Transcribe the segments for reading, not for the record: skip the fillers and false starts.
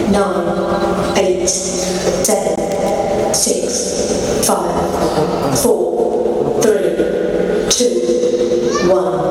9, 8, 7, 6, 5, 4, 3, 2, 1.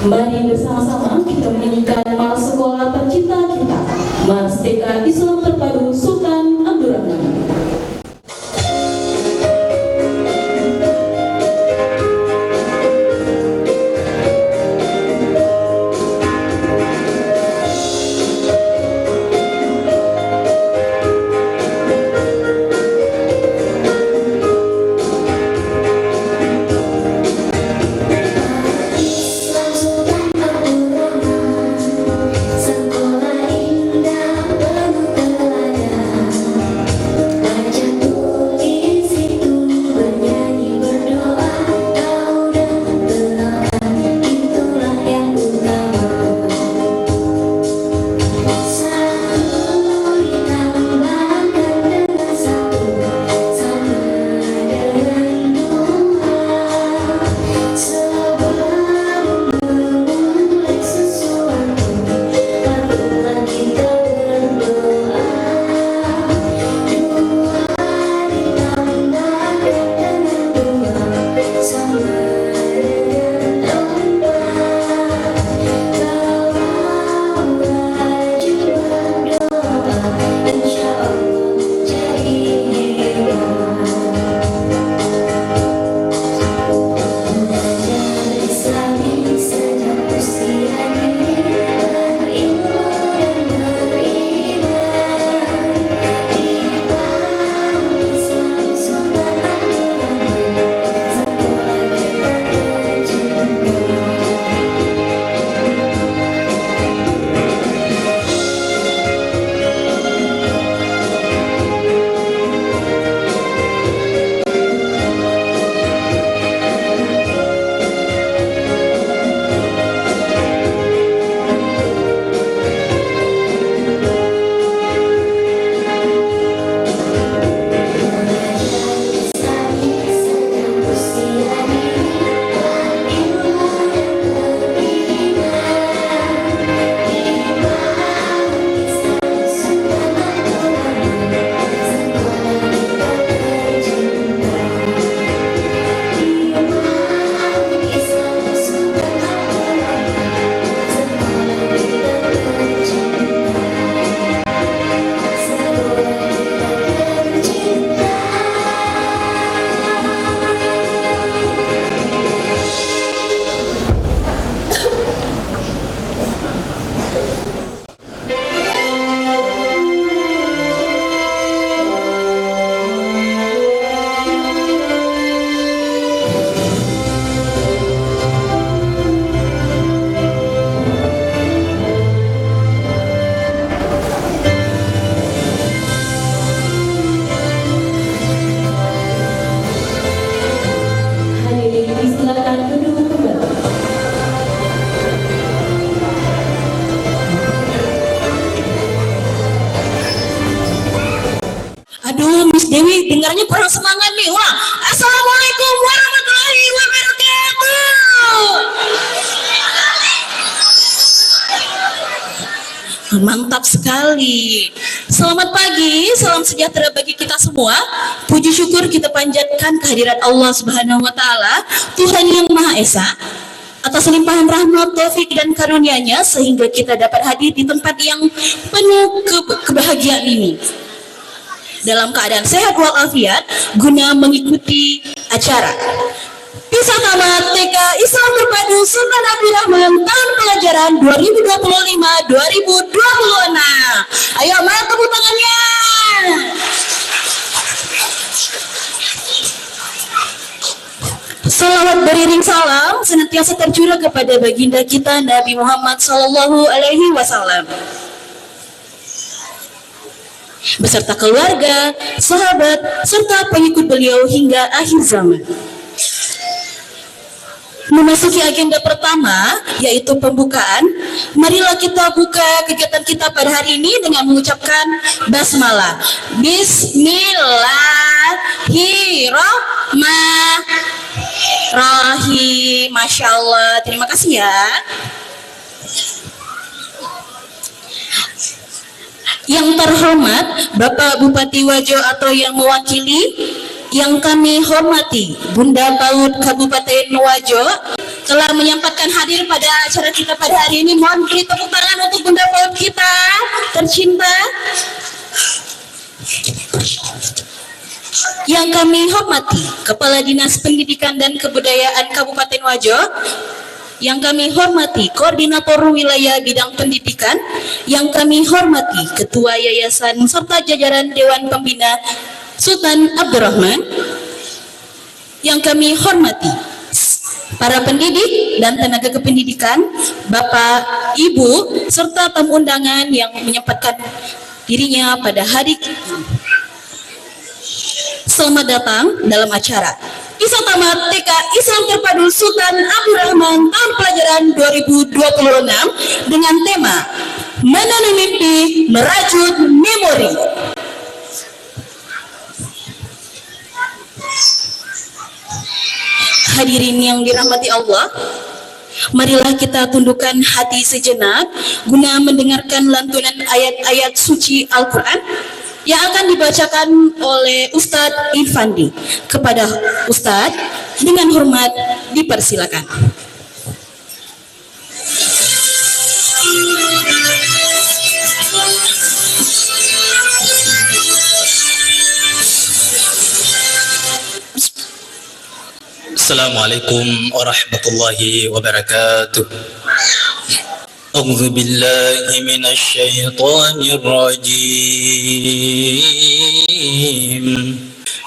Mari bersama-sama kita menyanyikan Mars Sekolah Tercinta Kita, Mars TK Islam Terpadu Sultan Abdurrahman. Sekolah indah penuh teladan. Dewi dengarnya kurang semangat nih. Wah, assalamualaikum warahmatullahi wabarakatuh. Mantap sekali. Selamat pagi, salam sejahtera bagi kita semua. Puji syukur kita panjatkan kehadirat Allah Subhanahu wa taala, Tuhan yang Maha Esa, atas limpahan rahmat, taufik dan karunia-Nya sehingga kita dapat hadir di tempat yang penuh kebahagiaan ini dalam keadaan sehat walafiat guna mengikuti acara Pisah Tamat TK Islam Terpadu Sultan Abdurrahman tahun pelajaran 2025-2026. Ayo, mana tepuk tangannya? Salawat beriring salam senantiasa tercurah kepada baginda kita Nabi Muhammad Sallallahu Alaihi Wasallam beserta keluarga, sahabat, serta pengikut beliau hingga akhir zaman. Memasuki agenda pertama, yaitu pembukaan. Marilah kita buka kegiatan kita pada hari ini dengan mengucapkan basmalah. Bismillahirrahmanirrahim. Masya Allah, terima kasih ya. Yang terhormat Bapak Bupati Wajo atau yang mewakili, yang kami hormati Bunda PAUD Kabupaten Wajo telah menyempatkan hadir pada acara kita pada hari ini. Mohon beri tepuk tangan untuk Bunda PAUD kita tercinta. Yang kami hormati Kepala Dinas Pendidikan dan Kebudayaan Kabupaten Wajo, yang kami hormati Koordinator Wilayah Bidang Pendidikan, yang kami hormati Ketua Yayasan serta jajaran Dewan Pembina Sultan Abdurrahman, yang kami hormati para pendidik dan tenaga kependidikan, Bapak, Ibu, serta tamu undangan yang menyempatkan dirinya pada hari ini. Selamat datang dalam acara Pisah Tamat TK Islam Terpadu Sultan Abdurrahman tahun pelajaran 2026 dengan tema Menanam Mimpi Merajut Memori. Hadirin yang dirahmati Allah, marilah kita tundukkan hati sejenak guna mendengarkan lantunan ayat-ayat suci Al-Quran yang akan dibacakan oleh Ustadz Irfandi. Kepada Ustadz dengan hormat dipersilakan. Assalamualaikum warahmatullahi wabarakatuh. A'udzu billahi minasy syaithanir rajim.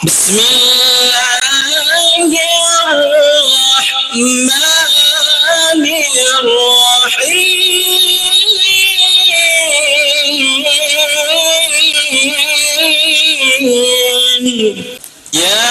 Bismillahirrahmanirrahim. Ya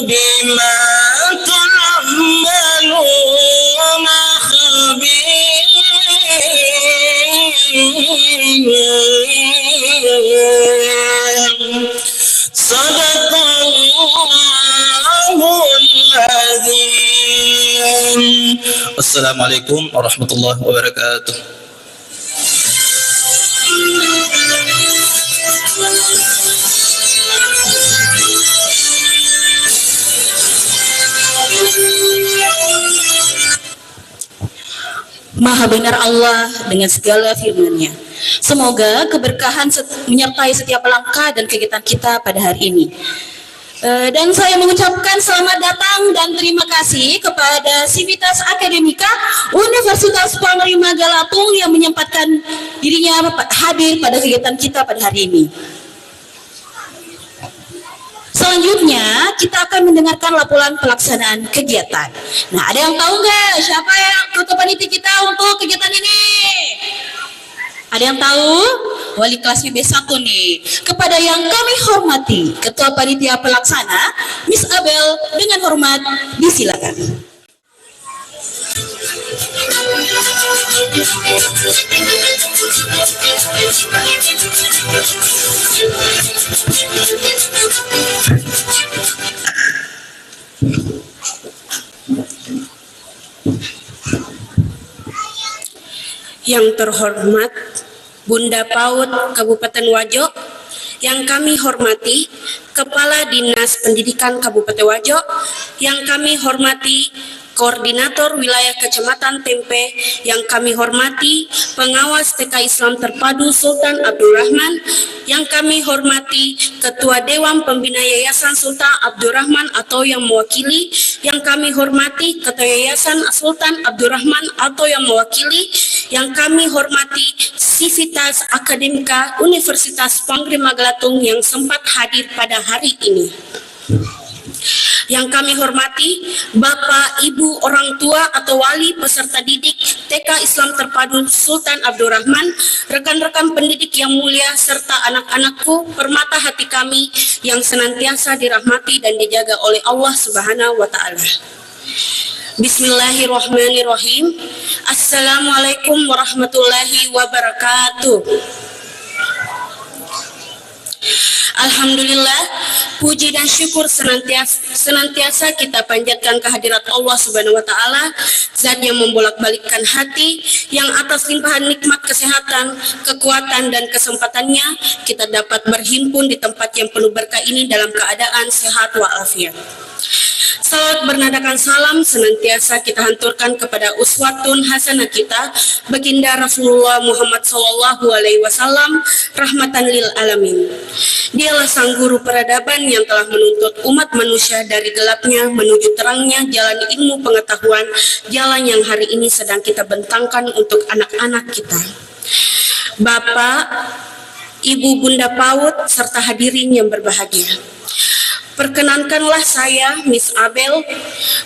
بما تعملون خبير صدق الله العظيم. Wassalamualaikum warahmatullahi wabarakatuh. Maha benar Allah dengan segala firman-Nya. Semoga keberkahan menyertai setiap langkah dan kegiatan kita pada hari ini. Dan saya mengucapkan selamat datang dan terima kasih kepada Sivitas Akademika Universitas Panglima Galatung yang menyempatkan dirinya hadir pada kegiatan kita pada hari ini. Selanjutnya kita akan mendengarkan laporan pelaksanaan kegiatan. Nah, ada yang tahu nggak siapa yang ketua panitia kita untuk kegiatan ini? Ada yang tahu? Wali kelas PB1 nih. Kepada yang kami hormati, Ketua Panitia Pelaksana, Miss Abel, dengan hormat disilakan. Yang terhormat Bunda PAUD Kabupaten Wajo, yang kami hormati Kepala Dinas Pendidikan Kabupaten Wajo, yang kami hormati Koordinator Wilayah Kecamatan Tempe, yang kami hormati Pengawas TK Islam Terpadu Sultan Abdurrahman, yang kami hormati Ketua Dewan Pembina Yayasan Sultan Abdurrahman atau yang mewakili, yang kami hormati Ketua Yayasan Sultan Abdurrahman atau yang mewakili, yang kami hormati Sivitas Akademika Universitas Panglima Galatung yang sempat hadir pada hari ini. Yang kami hormati Bapak, Ibu, orang tua atau wali peserta didik TK Islam Terpadu Sultan Abdurrahman, rekan-rekan pendidik yang mulia, serta anak-anakku, permata hati kami yang senantiasa dirahmati dan dijaga oleh Allah Subhanahu wa Ta'ala. Bismillahirrahmanirrahim. Assalamualaikum warahmatullahi wabarakatuh. Alhamdulillah, puji dan syukur senantiasa kita panjatkan kehadirat Allah Subhanahu wa Ta'ala, Zat yang membolak-balikkan hati, yang atas limpahan nikmat kesehatan, kekuatan dan kesempatannya kita dapat berhimpun di tempat yang penuh berkah ini dalam keadaan sehat walafiat. Salawat bernadakan salam senantiasa kita hanturkan kepada uswatun hasanah kita, baginda Rasulullah Muhammad SAW, rahmatan lil alamin. Dialah sang guru peradaban yang telah menuntut umat manusia dari gelapnya menuju terangnya jalan ilmu pengetahuan, jalan yang hari ini sedang kita bentangkan untuk anak-anak kita. Bapak, Ibu, Bunda PAUD, serta hadirin yang berbahagia. Perkenankanlah saya, Miss Abel,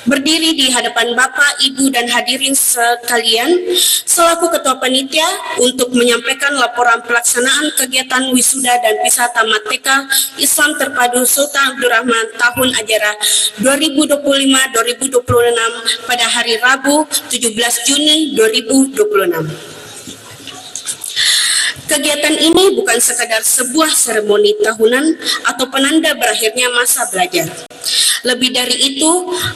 berdiri di hadapan Bapak, Ibu, dan hadirin sekalian selaku Ketua Panitia untuk menyampaikan laporan pelaksanaan kegiatan wisuda dan pisah tamat TK Islam Terpadu Sultan Abdurrahman tahun ajaran 2025-2026 pada hari Rabu 17 Juni 2026. Kegiatan ini bukan sekadar sebuah seremoni tahunan atau penanda berakhirnya masa belajar. Lebih dari itu,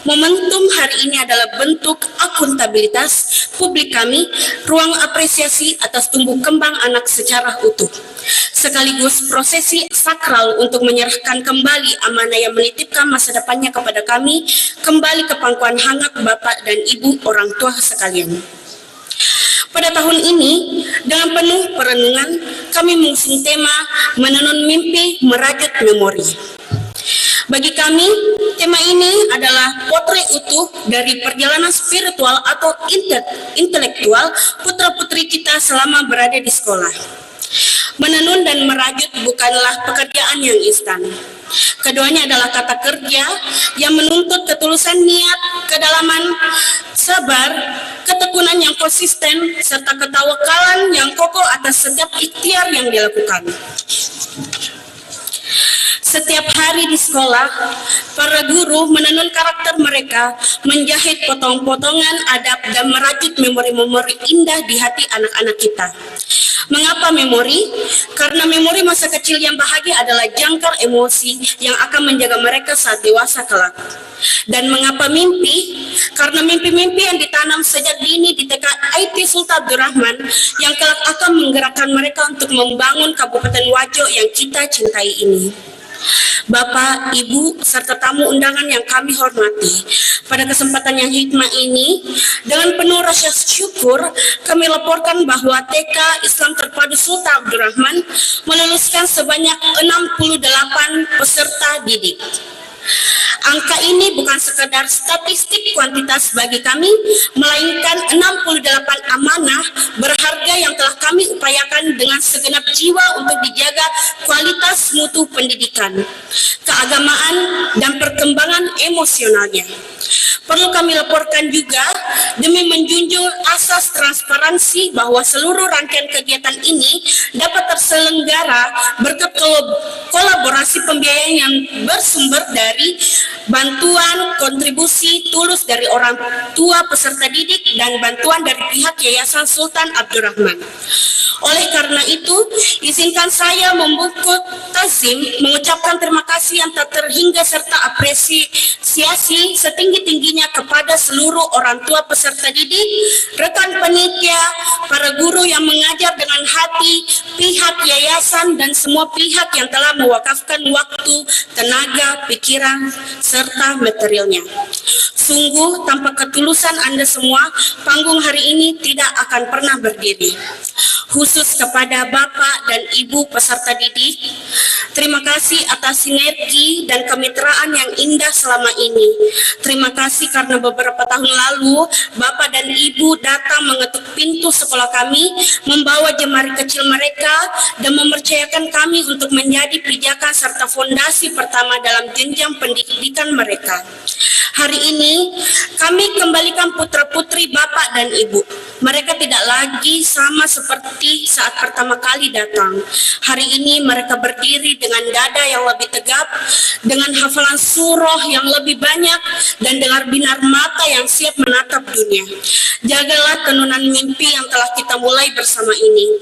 momentum hari ini adalah bentuk akuntabilitas publik kami, ruang apresiasi atas tumbuh kembang anak secara utuh. Sekaligus prosesi sakral untuk menyerahkan kembali amanah yang menitipkan masa depannya kepada kami, kembali ke pangkuan hangat Bapak dan Ibu orang tua sekalian. Pada tahun ini, dengan penuh perenungan, kami mengusung tema menenun mimpi, merajut memori. Bagi kami, tema ini adalah potret utuh dari perjalanan spiritual atau intelektual putra-putri kita selama berada di sekolah. Menenun dan merajut bukanlah pekerjaan yang instan. Keduanya adalah kata kerja yang menuntut ketulusan niat, kedalaman, sabar, ketekunan yang konsisten, serta ketawakalan yang kokoh atas setiap ikhtiar yang dilakukan. Setiap hari di sekolah, para guru menenun karakter mereka, menjahit potong-potongan adab dan merajut memori-memori indah di hati anak-anak kita. Mengapa memori? Karena memori masa kecil yang bahagia adalah jangkar emosi yang akan menjaga mereka saat dewasa kelak. Dan mengapa mimpi? Karena mimpi-mimpi yang ditanam sejak dini di TKIP Sultan Abdurrahman yang kelak akan menggerakkan mereka untuk membangun Kabupaten Wajo yang kita cintai ini. Bapak, Ibu, serta tamu undangan yang kami hormati, pada kesempatan yang hikmah ini, dengan penuh rasa syukur, kami laporkan bahwa TK Islam Terpadu Sultan Abdurrahman meluluskan sebanyak 68 peserta didik. Angka ini bukan sekedar statistik kuantitas bagi kami, melainkan 68 amanah berharga yang telah kami upayakan dengan segenap jiwa untuk dijaga kualitas mutu pendidikan, keagamaan, dan perkembangan emosionalnya. Perlu kami laporkan juga, demi menjunjung asas transparansi bahwa seluruh rangkaian kegiatan ini dapat terselenggara berkat kolaborasi pembiayaan yang bersumber dari bantuan kontribusi tulus dari orang tua peserta didik dan bantuan dari pihak Yayasan Sultan Abdurrahman. Oleh karena itu, izinkan saya membuka tazim mengucapkan terima kasih yang tak terhingga serta apresiasi setinggi-tingginya kepada seluruh orang tua peserta didik, rekan panitia, para guru yang mengajar dengan hati, pihak yayasan, dan semua pihak yang telah mewakafkan waktu, tenaga, pikiran, serta materialnya. Sungguh, tanpa ketulusan Anda semua, panggung hari ini tidak akan pernah berdiri. Khusus kepada Bapak dan Ibu peserta didik, terima kasih atas sinergi dan kemitraan yang indah selama ini. Terima kasih karena beberapa tahun lalu, Bapak dan Ibu datang mengetuk pintu sekolah kami, membawa jemari kecil mereka, dan mempercayakan kami untuk menjadi pijakan serta fondasi pertama dalam jenjang pendidikan mereka. Hari ini, kami kembalikan putra-putri Bapak dan Ibu. Mereka tidak lagi sama seperti saat pertama kali datang. Hari ini mereka berdiri dengan dada yang lebih tegap, dengan hafalan surah yang lebih banyak, dan dengan binar mata yang siap menatap dunia. Jagalah tenunan mimpi yang telah kita mulai bersama ini.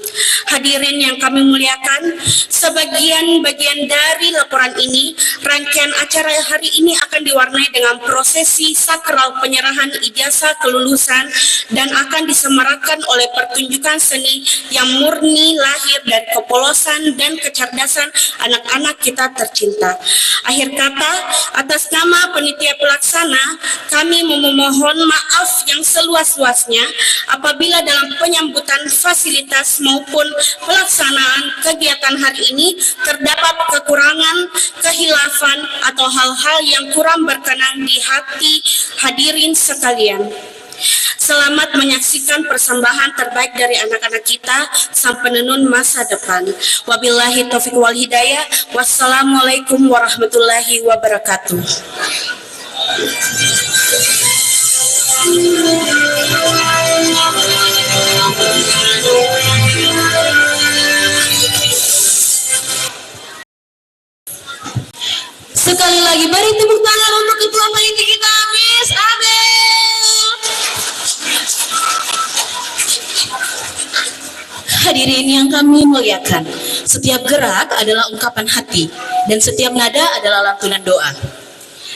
Hadirin yang kami muliakan, sebagian-bagian dari laporan ini, rangkaian acara hari ini akan diwarnai dengan prosesi sakral penyerahan ijazah kelulusan dan akan disemarakan oleh pertunjukan seni yang murni lahir dari kepolosan dan kecerdasan anak-anak kita tercinta. Akhir kata, atas nama panitia pelaksana, kami memohon maaf yang seluas-luasnya apabila dalam penyambutan fasilitas maupun pelaksanaan kegiatan hari ini terdapat kekurangan, kehilafan, atau hal-hal yang kurang berkenan di hati hadirin sekalian. Selamat menyaksikan persembahan terbaik dari anak-anak kita sang penenun masa depan. Wabillahi taufiq wal hidayah. Wassalamualaikum warahmatullahi wabarakatuh. Sekali lagi beri tepuk tangan untuk ketua panitia kita, Miss Abel. Hadirin yang kami muliakan, setiap gerak adalah ungkapan hati dan setiap nada adalah lantunan doa.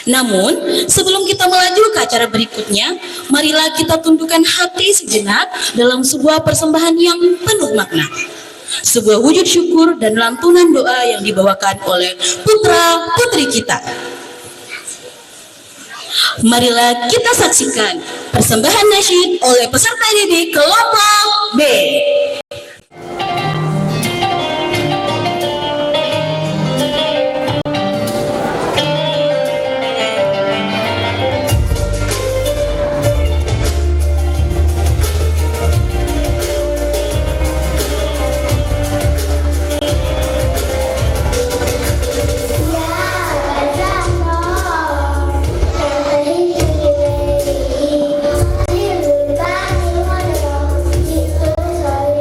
Namun, sebelum kita melaju ke acara berikutnya, marilah kita tundukkan hati sejenak dalam sebuah persembahan yang penuh makna. Sebuah wujud syukur dan lantunan doa yang dibawakan oleh putra-putri kita. Marilah kita saksikan persembahan nasyid oleh peserta didik kelompok B. Hãy subscribe cho kênh Ghiền Mì Gõ để không bỏ lỡ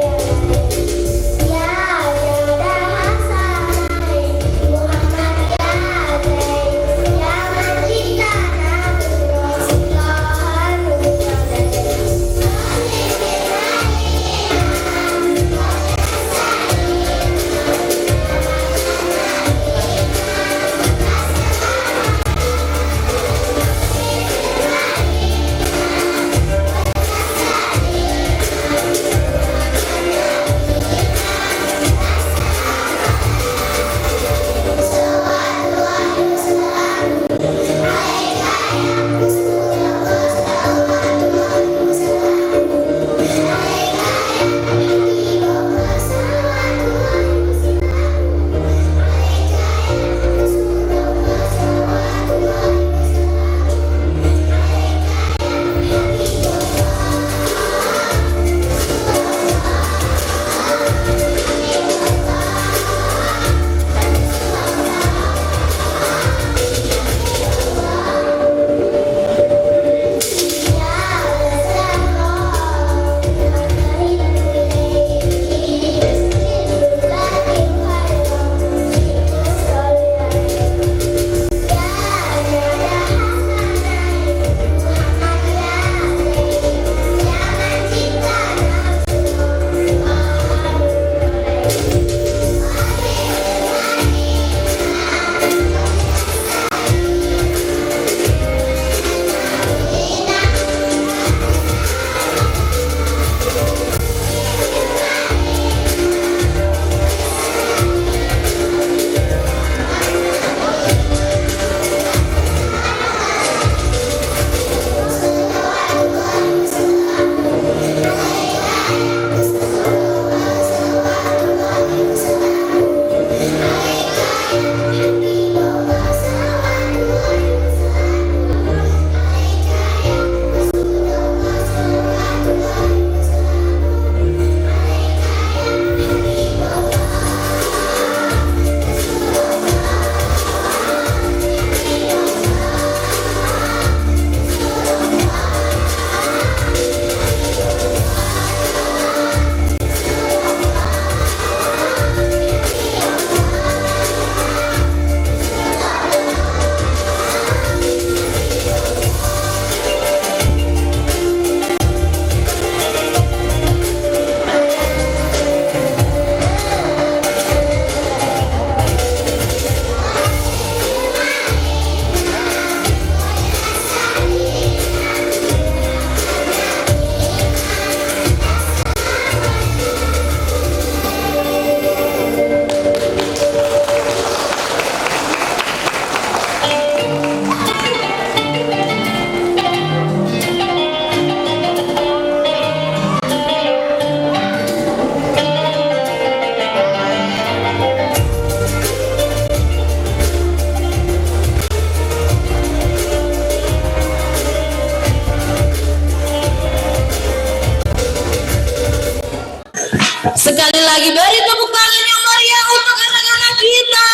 Sekali lagi beri tepuk tangan yang meriah untuk anak-anak kita.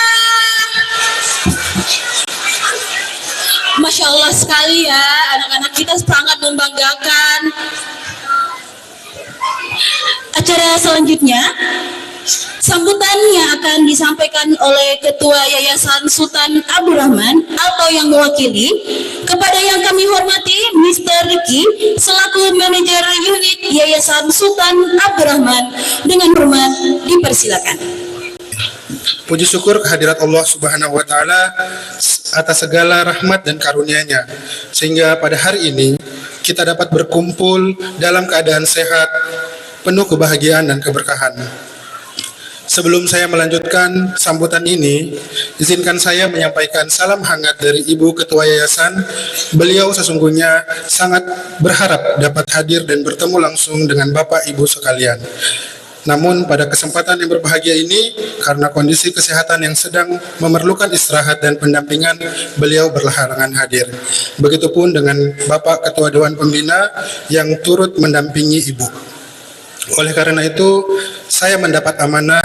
Masya Allah sekali ya, anak-anak kita sangat membanggakan. Acara selanjutnya, sambutannya akan disampaikan oleh Ketua Yayasan Sultan Abdurrahman atau yang mewakili, kepada yang kami hormati Mr. Riki selaku manajer unit Yayasan Sultan Abdurrahman, dengan hormat dipersilakan. Puji syukur kehadirat Allah Subhanahu wa taala atas segala rahmat dan karunia-Nya, sehingga pada hari ini kita dapat berkumpul dalam keadaan sehat, penuh kebahagiaan dan keberkahan. Sebelum saya melanjutkan sambutan ini, izinkan saya menyampaikan salam hangat dari Ibu Ketua Yayasan. Beliau sesungguhnya sangat berharap dapat hadir dan bertemu langsung dengan Bapak Ibu sekalian. Namun pada kesempatan yang berbahagia ini, karena kondisi kesehatan yang sedang memerlukan istirahat dan pendampingan, beliau berhalangan hadir. Begitupun dengan Bapak Ketua Dewan Pembina yang turut mendampingi Ibu. Oleh karena itu, saya mendapat amanah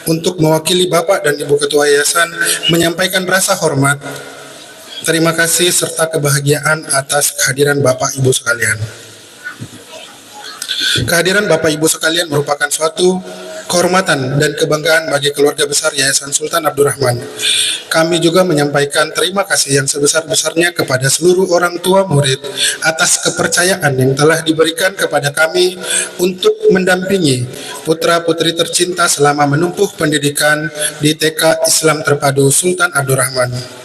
untuk mewakili Bapak dan Ibu Ketua Yayasan menyampaikan rasa hormat, terima kasih serta kebahagiaan atas kehadiran Bapak Ibu sekalian. Kehadiran Bapak Ibu sekalian merupakan suatu kehormatan dan kebanggaan bagi keluarga besar Yayasan Sultan Abdurrahman. Kami juga menyampaikan terima kasih yang sebesar-besarnya kepada seluruh orang tua murid atas kepercayaan yang telah diberikan kepada kami untuk mendampingi putra-putri tercinta selama menempuh pendidikan di TK Islam Terpadu Sultan Abdurrahman.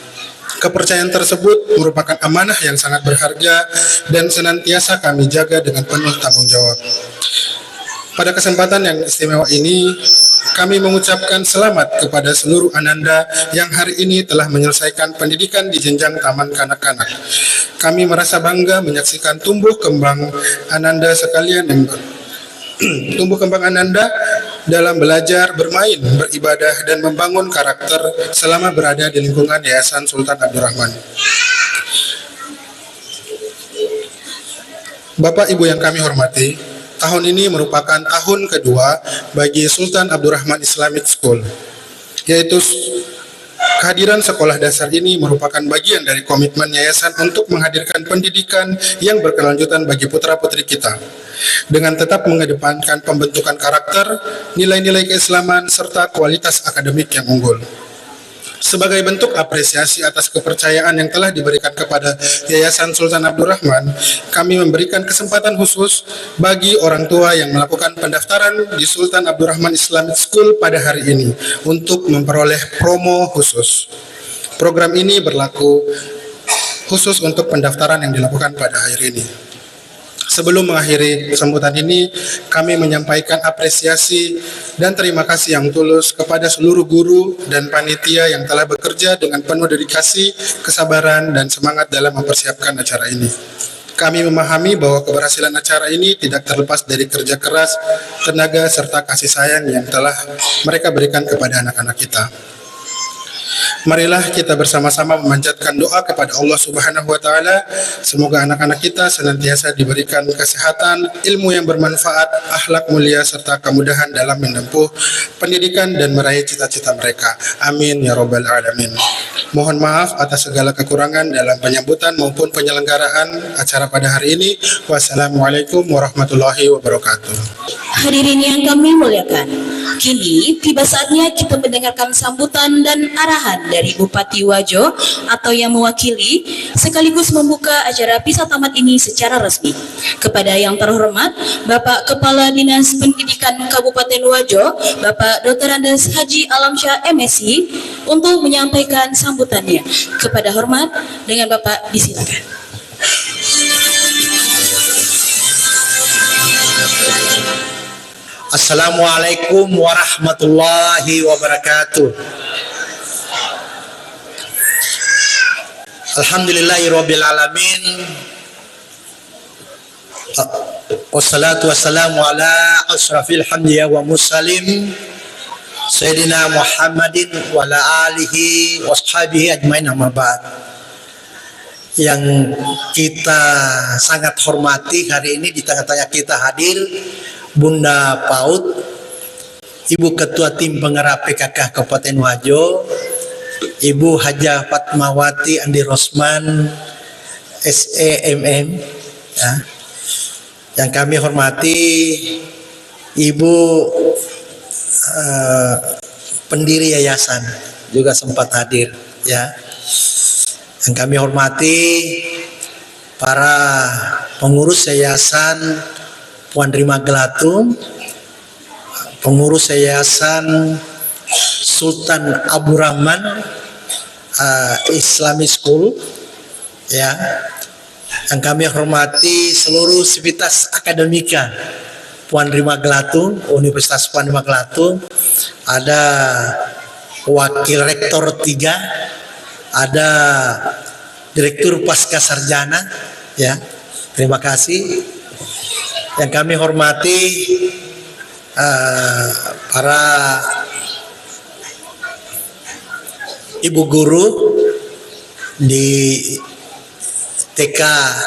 Kepercayaan tersebut merupakan amanah yang sangat berharga dan senantiasa kami jaga dengan penuh tanggung jawab. Pada kesempatan yang istimewa ini, kami mengucapkan selamat kepada seluruh ananda yang hari ini telah menyelesaikan pendidikan di jenjang taman kanak-kanak. Kami merasa bangga menyaksikan tumbuh kembang ananda sekalian yang tumbuh kembang ananda dalam belajar, bermain, beribadah, dan membangun karakter selama berada di lingkungan Yayasan Sultan Abdurrahman. Bapak Ibu yang kami hormati, tahun ini merupakan tahun kedua bagi Sultan Abdurrahman Islamic School, yaitu kehadiran sekolah dasar ini merupakan bagian dari komitmen yayasan untuk menghadirkan pendidikan yang berkelanjutan bagi putra-putri kita, dengan tetap mengedepankan pembentukan karakter, nilai-nilai keislaman, serta kualitas akademik yang unggul. Sebagai bentuk apresiasi atas kepercayaan yang telah diberikan kepada Yayasan Sultan Abdurrahman, kami memberikan kesempatan khusus bagi orang tua yang melakukan pendaftaran di Sultan Abdurrahman Islamic School pada hari ini untuk memperoleh promo khusus. Program ini berlaku khusus untuk pendaftaran yang dilakukan pada hari ini. Sebelum mengakhiri sambutan ini, kami menyampaikan apresiasi dan terima kasih yang tulus kepada seluruh guru dan panitia yang telah bekerja dengan penuh dedikasi, kesabaran, dan semangat dalam mempersiapkan acara ini. Kami memahami bahwa keberhasilan acara ini tidak terlepas dari kerja keras, tenaga, serta kasih sayang yang telah mereka berikan kepada anak-anak kita. Marilah kita bersama-sama memanjatkan doa kepada Allah Subhanahu wa taala, semoga anak-anak kita senantiasa diberikan kesehatan, ilmu yang bermanfaat, akhlak mulia, serta kemudahan dalam menempuh pendidikan dan meraih cita-cita mereka. Amin ya rabbal alamin. Mohon maaf atas segala kekurangan dalam penyambutan maupun penyelenggaraan acara pada hari ini. Wassalamualaikum warahmatullahi wabarakatuh. Hadirin yang kami muliakan, kini tiba saatnya kita mendengarkan sambutan dan arahan dari Bupati Wajo atau yang mewakili sekaligus membuka acara Pisah Tamat ini secara resmi. Kepada yang terhormat Bapak Kepala Dinas Pendidikan Kabupaten Wajo, Bapak Dr. Andes Haji Alamsyah MSI, untuk menyampaikan sambutannya. Kepada hormat dengan Bapak disilakan. Assalamualaikum warahmatullahi wabarakatuh. Alhamdulillahirabbil alamin. Wassalatu wassalamu ala asrafil hamdiya wa mursalin Sayyidina Muhammadin wa ala alihi washabihi ajmain, amma ba'd. Yang kita sangat hormati hari ini, di tengah-tengah kita hadir Bunda PAUD Ibu Ketua Tim Penggerak PKK Kabupaten Wajo, Ibu Hajah Fatmawati Andi Rosman SEMM, ya. Yang kami hormati Ibu pendiri yayasan juga sempat hadir, ya. Yang kami hormati para pengurus yayasan Puan Rima Gelatung, pengurus yayasan Sultan Abdurrahman Islamic School, ya. Yang kami hormati seluruh sivitas akademika Puan Rima Gelatung, Universitas Puan Rima Gelatung, ada Wakil Rektor 3, ada Direktur Pasca Sarjana, ya. Terima kasih. Yang kami hormati para ibu guru di TK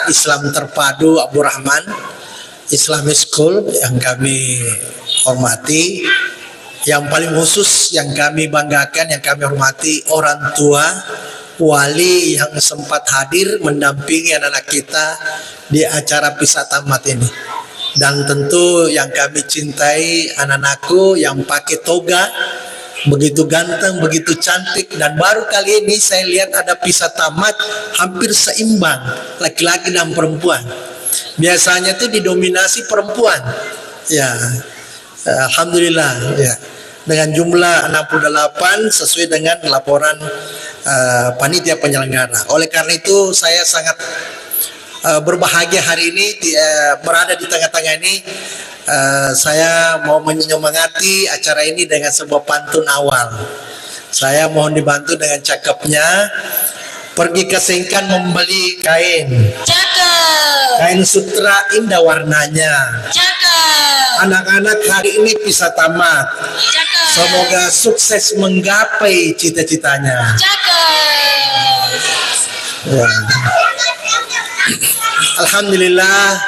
Islam Terpadu Abdurrahman Islamic School yang kami hormati. Yang paling khusus yang kami banggakan, yang kami hormati orang tua wali yang sempat hadir mendampingi anak-anak kita di acara Pisah Tamat ini. Dan tentu yang kami cintai anak-anakku yang pakai toga, begitu ganteng, begitu cantik. Dan baru kali ini saya lihat ada Pisah Tamat hampir seimbang laki-laki dan perempuan. Biasanya itu didominasi perempuan, ya. Alhamdulillah, ya. Dengan jumlah 68 sesuai dengan laporan panitia penyelenggara. Oleh karena itu saya sangat berbahagia hari ini berada di tengah-tengah ini. Saya mau menyemangati acara ini dengan sebuah pantun awal. Saya mohon dibantu dengan cakepnya. Pergi ke Sengkan membeli kain. Cakep. Kain sutra indah warnanya. Cakep. Anak-anak hari ini Pisah Tamat. Cakep. Semoga sukses menggapai cita-citanya. Cakep. Ya. Alhamdulillah,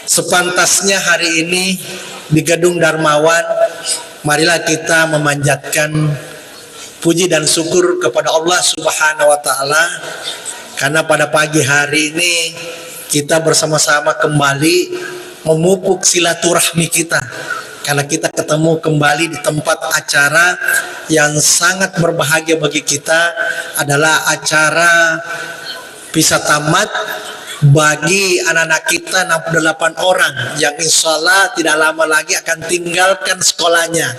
sepantasnya hari ini di Gedung Darmawan, marilah kita memanjatkan puji dan syukur kepada Allah Subhanahu wa Ta'ala, karena pada pagi hari ini kita bersama-sama kembali memupuk silaturahmi kita, karena kita ketemu kembali di tempat acara yang sangat berbahagia bagi kita, adalah acara Pisah Tamat bagi anak-anak kita 68 orang yang insya Allah tidak lama lagi akan tinggalkan sekolahnya,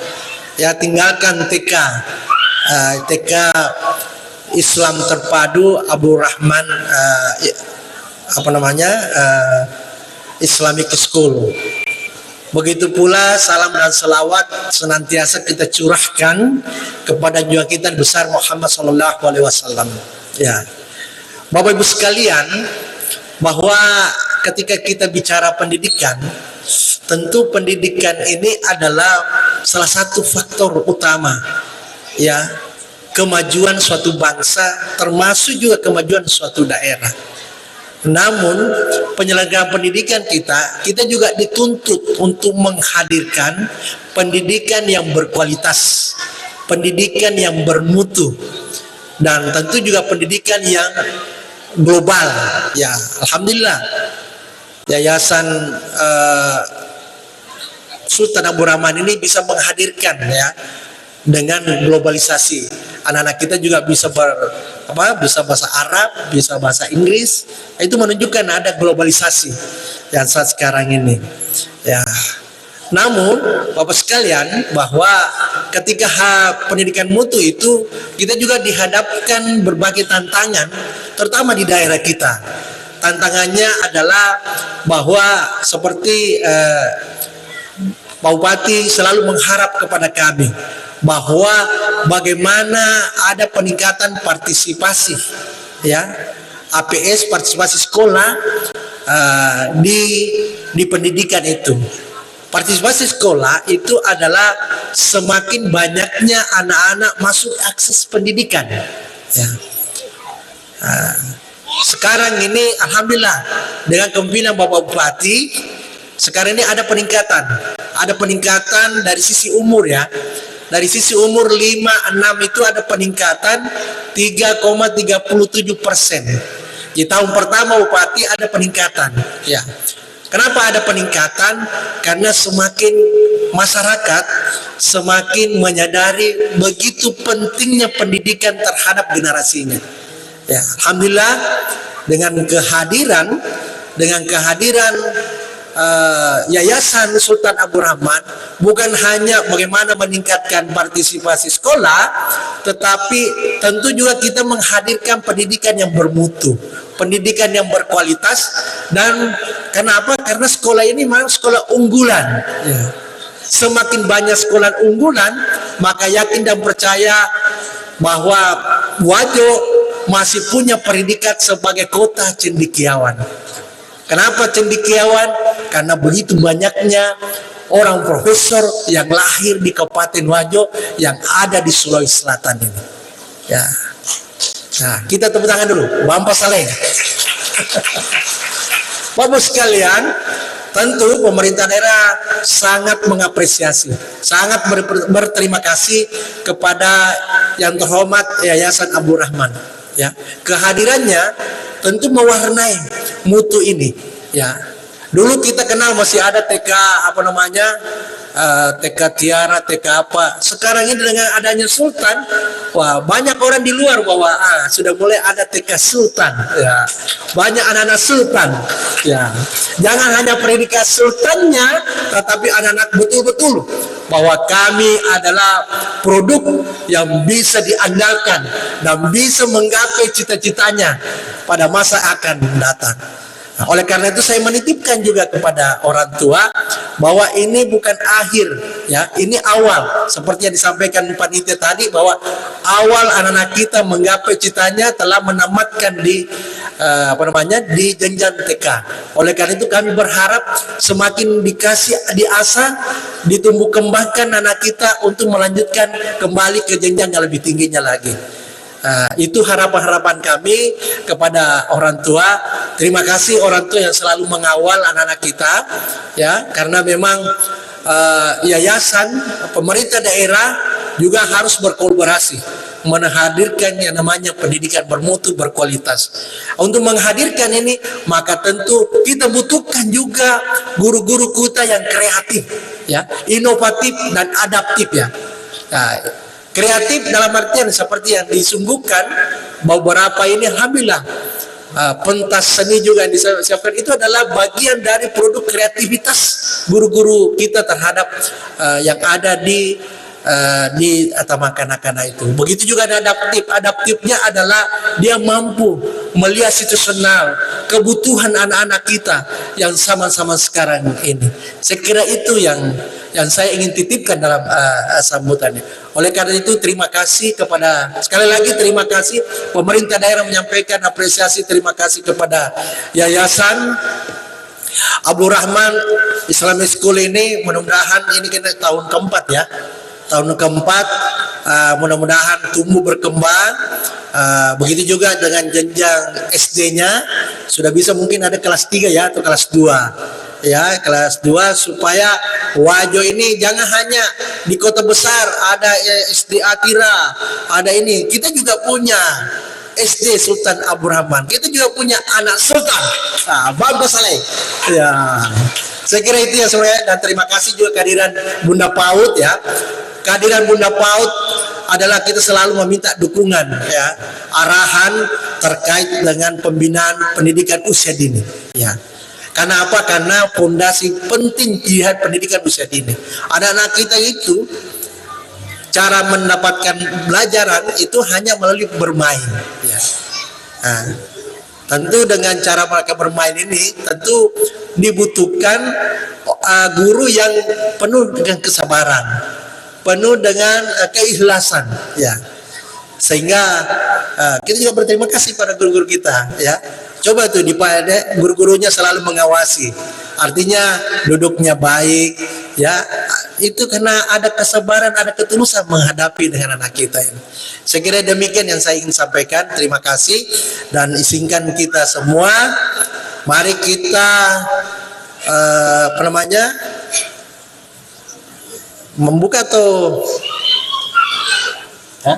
ya, tinggalkan TK Islam Terpadu Abdurrahman Islamic School. Begitu pula salam dan selawat senantiasa kita curahkan kepada junjungan kita besar Muhammad SAW. Ya, Bapak Ibu sekalian, bahwa ketika kita bicara pendidikan, tentu pendidikan ini adalah salah satu faktor utama, ya, kemajuan suatu bangsa, termasuk juga kemajuan suatu daerah. Namun penyelenggaraan pendidikan kita juga dituntut untuk menghadirkan pendidikan yang berkualitas, pendidikan yang bermutu, dan tentu juga pendidikan yang global. Ya, alhamdulillah Yayasan Sultan Abdurrahman ini bisa menghadirkan, ya, dengan globalisasi. Anak-anak kita juga bisa bisa bahasa Arab, bisa bahasa Inggris. Itu menunjukkan ada globalisasi yang saat sekarang ini. Ya. Namun Bapak sekalian, bahwa ketika pendidikan mutu itu kita juga dihadapkan berbagai tantangan, terutama di daerah kita. Tantangannya adalah bahwa seperti Pak Bupati selalu mengharap kepada kami bahwa bagaimana ada peningkatan partisipasi, ya, APS, partisipasi sekolah di pendidikan itu. Partisipasi sekolah itu adalah semakin banyaknya anak-anak masuk akses pendidikan, ya. Sekarang ini alhamdulillah dengan kepemimpinan Bapak Bupati, sekarang ini ada peningkatan. ada peningkatan dari sisi umur ya. Dari sisi umur 5-6 itu ada peningkatan 3,37%. Di tahun pertama Bupati ada peningkatan ya. Kenapa ada peningkatan? Karena semakin masyarakat semakin menyadari begitu pentingnya pendidikan terhadap generasinya. Ya, alhamdulillah dengan kehadiran Yayasan Sultan Abdurrahman bukan hanya bagaimana meningkatkan partisipasi sekolah, tetapi tentu juga kita menghadirkan pendidikan yang bermutu, pendidikan yang berkualitas. Dan kenapa? Karena sekolah ini memang sekolah unggulan ya. Semakin banyak sekolah unggulan, maka yakin dan percaya bahwa Wajo masih punya predikat sebagai kota cendekiawan. Kenapa cendekiawan? Karena begitu banyaknya orang profesor yang lahir di Kabupaten Wajo yang ada di Sulawesi Selatan ini. Ya. Nah, kita tepuk tangan dulu, Bapak Saleh. Bapak sekalian, tentu pemerintah daerah sangat mengapresiasi, sangat berterima kasih kepada yang terhormat Yayasan Abdurrahman. Ya, kehadirannya tentu mewarnai mutu ini. Ya, dulu kita kenal masih ada TK TK Tiara, TK apa. Sekarang ini dengan adanya Sultan, wah banyak orang di luar bahwa sudah mulai ada TK Sultan. Ya, banyak anak-anak Sultan. Ya, jangan hanya predikat Sultannya, tetapi anak-anak betul-betul bahwa kami adalah produk yang bisa diandalkan dan bisa menggapai cita-citanya pada masa akan datang. Nah, oleh karena itu saya menitipkan juga kepada orang tua bahwa ini bukan akhir ya, ini awal seperti yang disampaikan panitia tadi bahwa awal anak-anak kita menggapai citanya telah menamatkan di di jenjang TK. Oleh karena itu kami berharap semakin dikasih diasah, ditumbuh kembangkan anak kita untuk melanjutkan kembali ke jenjang yang lebih tingginya lagi. Itu harapan-harapan kami kepada orang tua. Terima kasih orang tua yang selalu mengawal anak-anak kita ya, karena memang yayasan pemerintah daerah juga harus berkolaborasi menghadirkan yang namanya pendidikan bermutu berkualitas. Untuk menghadirkan ini maka tentu kita butuhkan juga guru-guru kita yang kreatif ya, inovatif dan adaptif ya. Kreatif dalam artian seperti yang disungguhkan beberapa ini alhamdulillah pentas seni juga yang disiapkan itu adalah bagian dari produk kreativitas guru-guru kita terhadap yang ada di kanak-kanak itu. Begitu juga ada adaptif. Adaptifnya adalah dia mampu melihat situasional kebutuhan anak-anak kita yang sama-sama sekarang ini. Saya kira itu yang saya ingin titipkan dalam sambutannya. Oleh karena itu terima kasih kepada, sekali lagi terima kasih pemerintah daerah menyampaikan apresiasi, terima kasih kepada Yayasan Abdurrahman Islamic School ini. Mudah-mudahan ini kita tahun keempat ya, tahun keempat, mudah-mudahan tumbuh berkembang. Begitu juga dengan jenjang SD-nya sudah bisa mungkin ada kelas 3 ya atau kelas 2 ya, kelas 2 supaya Wajo ini jangan hanya di kota besar ada SD Atira, ada ini, kita juga punya SD Sultan Abdurrahman, kita juga punya anak Sultan. Bagus Saleh ya. Saya kira itu ya semuanya, dan terima kasih juga kehadiran Bunda PAUD ya. Kehadiran Bunda PAUD adalah kita selalu meminta dukungan ya, arahan terkait dengan pembinaan pendidikan usia dini ya. Karena apa? Karena fondasi penting jihad pendidikan usia dini. Anak-anak kita itu cara mendapatkan pelajaran itu hanya melalui bermain ya. Nah, tentu dengan cara mereka bermain ini tentu dibutuhkan guru yang penuh dengan kesabaran, penuh dengan keikhlasan ya. Sehingga kita juga berterima kasih pada guru-guru kita ya. Coba tuh dipada guru-gurunya selalu mengawasi, artinya duduknya baik ya, itu karena ada kesabaran, ada ketulusan menghadapi dengan anak kita ini. Saya kira demikian yang saya ingin sampaikan. Terima kasih, dan izinkan kita semua mari kita Membuka atau Hah?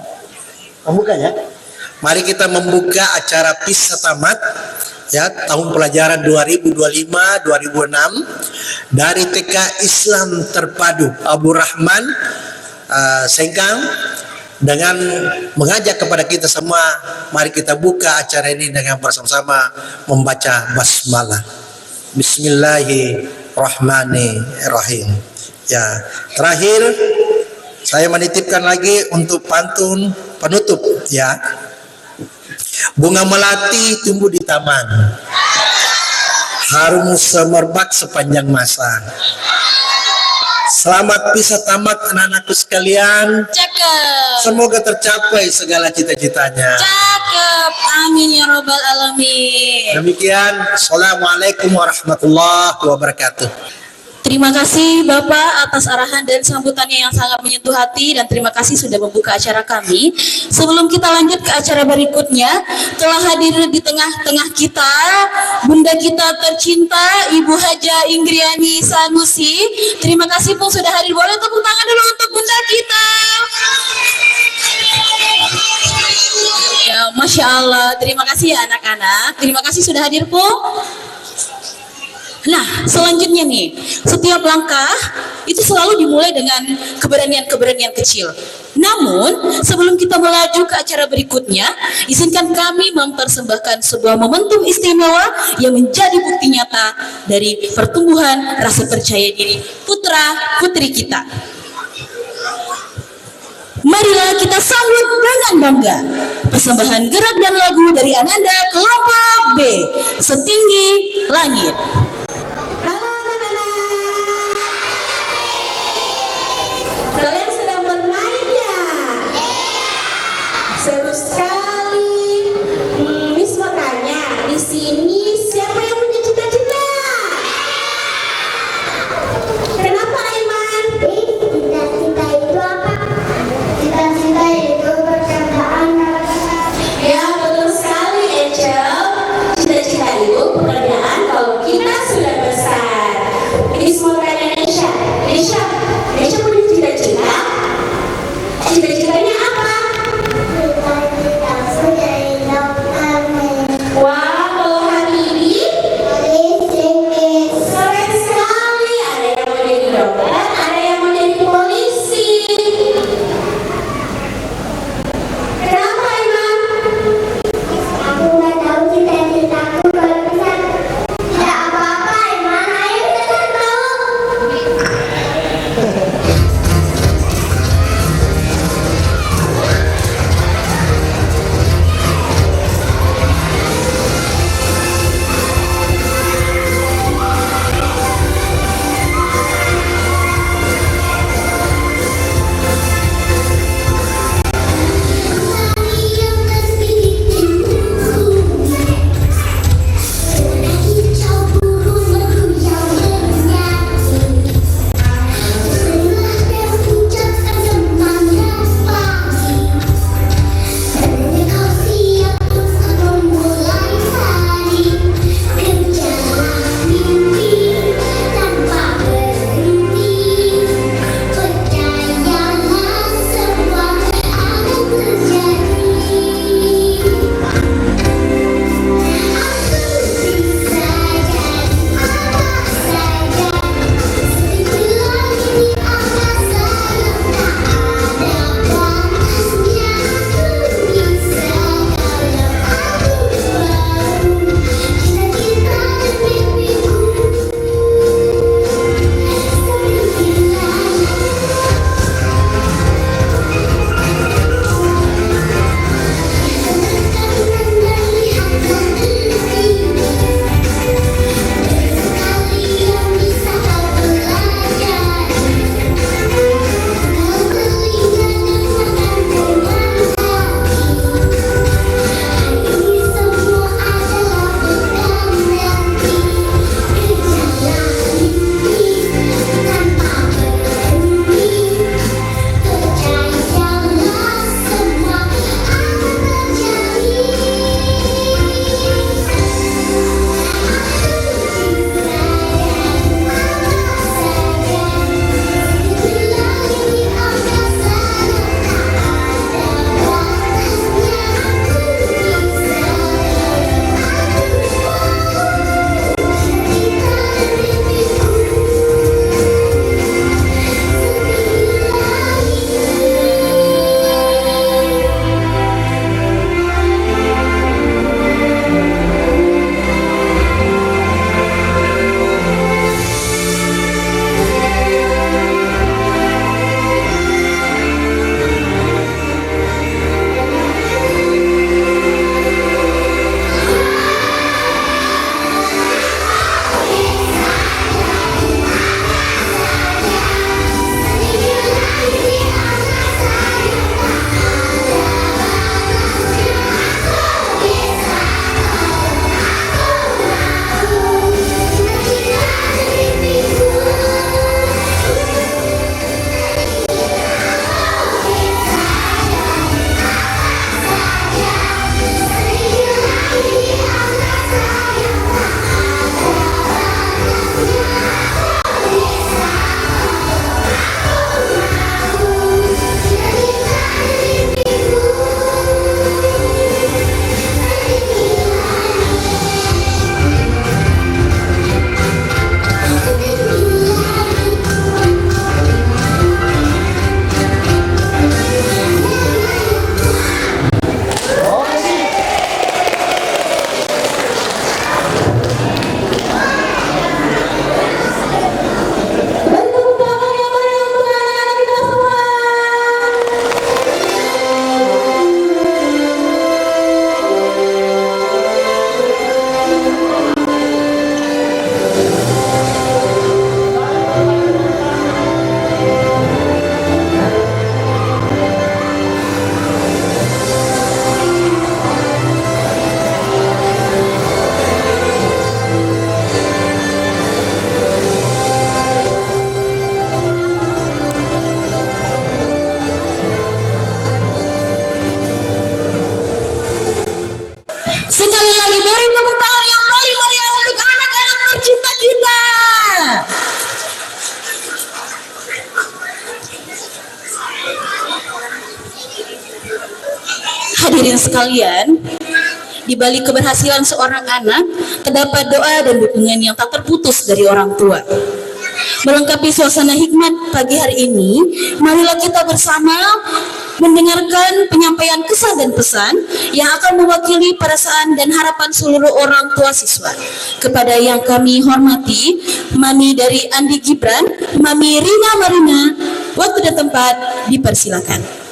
Membuka ya? Mari kita membuka acara PISA tamat ya tahun pelajaran 2025-2006 dari TK Islam Terpadu Abu Rahman Sengkang, dengan mengajak kepada kita semua, mari kita buka acara ini dengan bersama-sama membaca basmalah. Bismillahirrahmanirrahim. Ya, terakhir saya menitipkan lagi untuk pantun penutup ya. Bunga melati tumbuh di taman, harum semerbak sepanjang masa. Selamat PISA tamat anak-anakku sekalian. Cakep. Semoga tercapai segala cita-citanya. Cakep. Amin ya robbal alamin. Demikian, assalamualaikum warahmatullahi wabarakatuh. Terima kasih Bapak atas arahan dan sambutannya yang sangat menyentuh hati, dan terima kasih sudah membuka acara kami. Sebelum kita lanjut ke acara berikutnya, telah hadir di tengah-tengah kita Bunda kita tercinta Ibu Haja Inggriani Sanusi. Terima kasih Pung sudah hadir. Boleh tepuk tangan dulu untuk Bunda kita. Ya, Masya Allah. Terima kasih ya anak-anak. Terima kasih sudah hadir Pung. Nah, selanjutnya nih, setiap langkah itu selalu dimulai dengan keberanian-keberanian kecil. Namun, sebelum kita melaju ke acara berikutnya, izinkan kami mempersembahkan sebuah momentum istimewa yang menjadi bukti nyata dari pertumbuhan rasa percaya diri putra-putri kita. Marilah kita sambut dengan bangga persembahan gerak dan lagu dari Ananda kelompok B, Setinggi Langit. Kalian sedang bermain ya? Seru sekali. Miss mau tanya, di sini siapa yang punya cita-cita? Kenapa Aiman? Cita-cita itu apa? Cita-cita itu percobaan. Ya betul sekali Angel. Cita-cita itu pekerjaan kalau kita sekalian, di balik keberhasilan seorang anak, terdapat doa dan dukungan yang tak terputus dari orang tua. Melengkapi suasana hikmat pagi hari ini, marilah kita bersama mendengarkan penyampaian kesan dan pesan yang akan mewakili perasaan dan harapan seluruh orang tua siswa. Kepada yang kami hormati, Mami dari Andi Gibran, Mami Rina Marina, waktu dan tempat dipersilakan.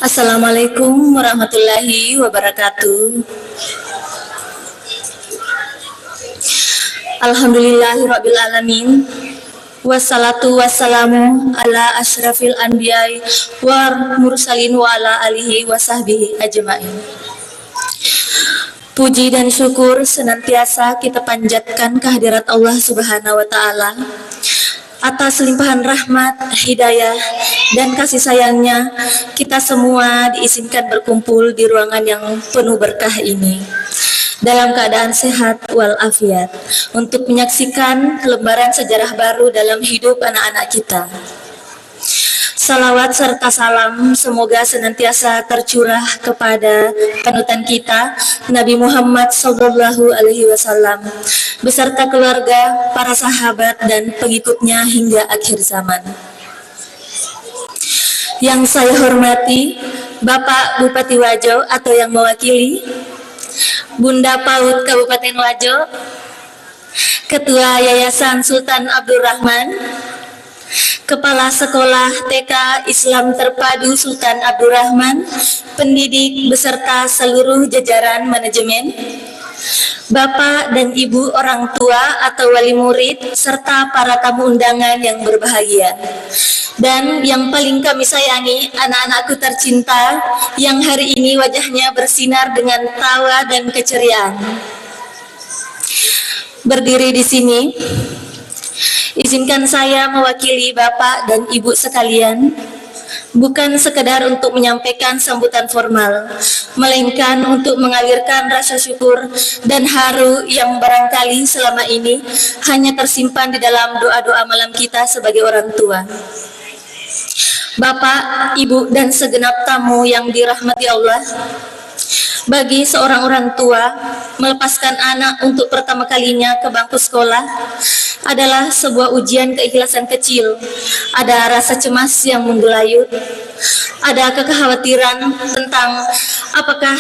Assalamualaikum warahmatullahi wabarakatuh. Alhamdulillahirabbil alamin. Wassalatu wassalamu ala asyrafil anbiya'i war mursalin wa ala alihi wa sahbihi ajma'in. Puji dan syukur senantiasa kita panjatkan kehadirat Allah Subhanahu wa taala atas limpahan rahmat, hidayah, dan kasih sayangnya. Kita semua diizinkan berkumpul di ruangan yang penuh berkah ini dalam keadaan sehat walafiat untuk menyaksikan lembaran sejarah baru dalam hidup anak-anak kita. Salawat serta salam semoga senantiasa tercurah kepada panutan kita Nabi Muhammad SAW beserta keluarga, para sahabat dan pengikutnya hingga akhir zaman. Yang saya hormati Bapak Bupati Wajo atau yang mewakili, Bunda PAUD Kabupaten Wajo, Ketua Yayasan Sultan Abdul Rahman, Kepala Sekolah TK Islam Terpadu Sultan Abdul Rahman, pendidik beserta seluruh jajaran manajemen, Bapak dan Ibu orang tua atau wali murid, serta para tamu undangan yang berbahagia. Dan yang paling kami sayangi, anak-anakku tercinta yang hari ini wajahnya bersinar dengan tawa dan keceriaan. Berdiri di sini, izinkan saya mewakili Bapak dan Ibu sekalian, bukan sekedar untuk menyampaikan sambutan formal, melainkan untuk mengalirkan rasa syukur dan haru yang barangkali selama ini hanya tersimpan di dalam doa-doa malam kita sebagai orang tua. Bapak, Ibu, dan segenap tamu yang dirahmati Allah, bagi seorang orang tua, melepaskan anak untuk pertama kalinya ke bangku sekolah adalah sebuah ujian keikhlasan kecil. Ada rasa cemas yang menggelayut, ada kekhawatiran tentang apakah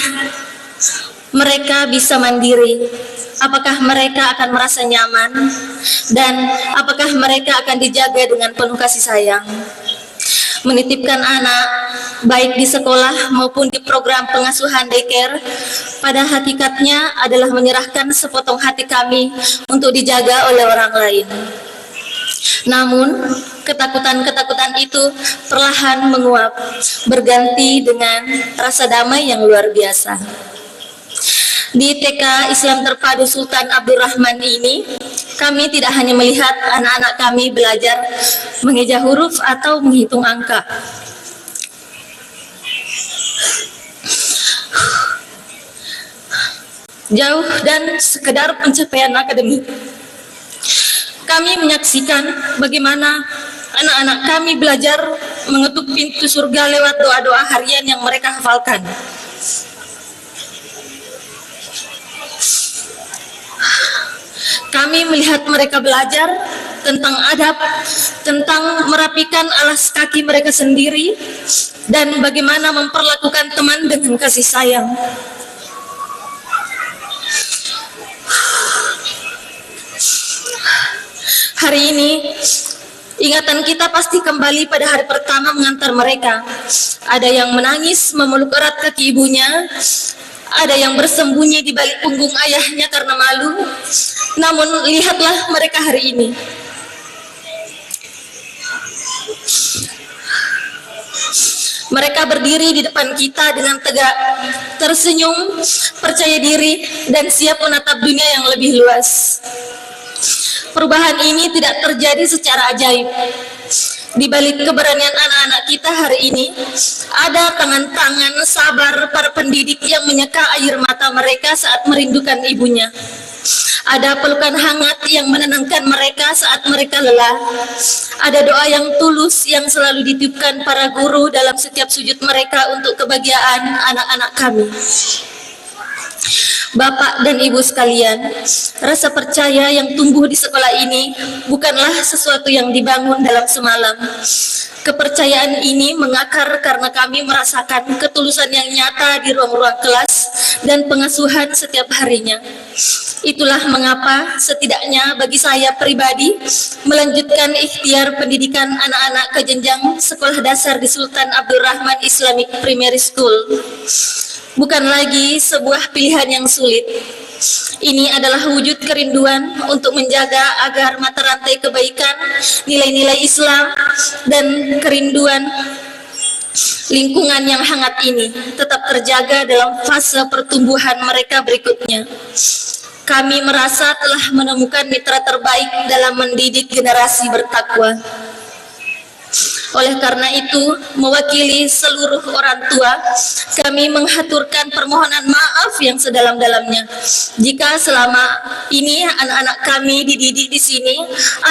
mereka bisa mandiri, apakah mereka akan merasa nyaman, dan apakah mereka akan dijaga dengan penuh kasih sayang. Menitipkan anak, baik di sekolah maupun di program pengasuhan daycare, pada hakikatnya adalah menyerahkan sepotong hati kami untuk dijaga oleh orang lain. Namun, ketakutan-ketakutan itu perlahan menguap, berganti dengan rasa damai yang luar biasa. Di TK Islam Terpadu Sultan Abdul Rahman ini, kami tidak hanya melihat anak-anak kami belajar mengeja huruf atau menghitung angka. Jauh dan sekedar pencapaian akademik. Kami menyaksikan bagaimana anak-anak kami belajar mengetuk pintu surga lewat doa-doa harian yang mereka hafalkan. Kami melihat mereka belajar tentang adab, tentang merapikan alas kaki mereka sendiri, dan bagaimana memperlakukan teman dengan kasih sayang. Hari ini, ingatan kita pasti kembali pada hari pertama mengantar mereka. Ada yang menangis memeluk erat kaki ibunya, ada yang bersembunyi di balik punggung ayahnya karena malu. Namun lihatlah mereka hari ini. Mereka berdiri di depan kita dengan tegak, tersenyum, percaya diri, dan siap menatap dunia yang lebih luas. Perubahan ini tidak terjadi secara ajaib. Di balik keberanian anak-anak kita hari ini, ada tangan-tangan sabar para pendidik yang menyeka air mata mereka saat merindukan ibunya. Ada pelukan hangat yang menenangkan mereka saat mereka lelah. Ada doa yang tulus yang selalu ditiupkan para guru dalam setiap sujud mereka untuk kebahagiaan anak-anak kami. Bapak dan Ibu sekalian, rasa percaya yang tumbuh di sekolah ini bukanlah sesuatu yang dibangun dalam semalam. Kepercayaan ini mengakar karena kami merasakan ketulusan yang nyata di ruang-ruang kelas dan pengasuhan setiap harinya. Itulah mengapa setidaknya bagi saya pribadi melanjutkan ikhtiar pendidikan anak-anak ke jenjang sekolah dasar di Sultan Abdul Rahman Islamic Primary School bukan lagi sebuah pilihan yang sulit. Ini adalah wujud kerinduan untuk menjaga agar mata rantai kebaikan, nilai-nilai Islam, dan kerinduan lingkungan yang hangat ini tetap terjaga dalam fase pertumbuhan mereka berikutnya. Kami merasa telah menemukan mitra terbaik dalam mendidik generasi bertakwa. Oleh karena itu, mewakili seluruh orang tua, kami menghaturkan permohonan maaf yang sedalam-dalamnya jika selama ini anak-anak kami dididik di sini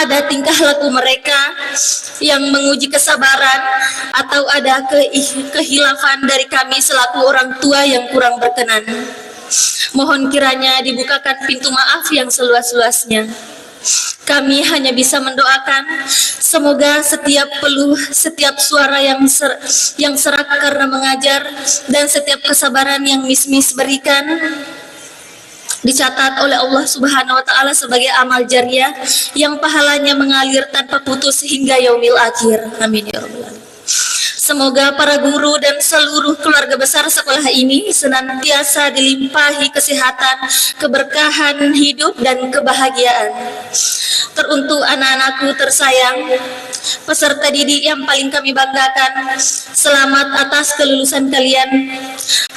ada tingkah laku mereka yang menguji kesabaran atau ada kehilafan dari kami selaku orang tua yang kurang berkenan. Mohon kiranya dibukakan pintu maaf yang seluas-luasnya. Kami hanya bisa mendoakan semoga setiap peluh, setiap suara yang serak karena mengajar, dan setiap kesabaran yang Miss berikan dicatat oleh Allah Subhanahu wa Ta'ala sebagai amal jariah yang pahalanya mengalir tanpa putus hingga yaumil akhir. Amin ya rabbal alamin. Semoga para guru dan seluruh keluarga besar sekolah ini senantiasa dilimpahi kesehatan, keberkahan hidup, dan kebahagiaan. Teruntuk anak-anakku tersayang, peserta didik yang paling kami banggakan, selamat atas kelulusan kalian.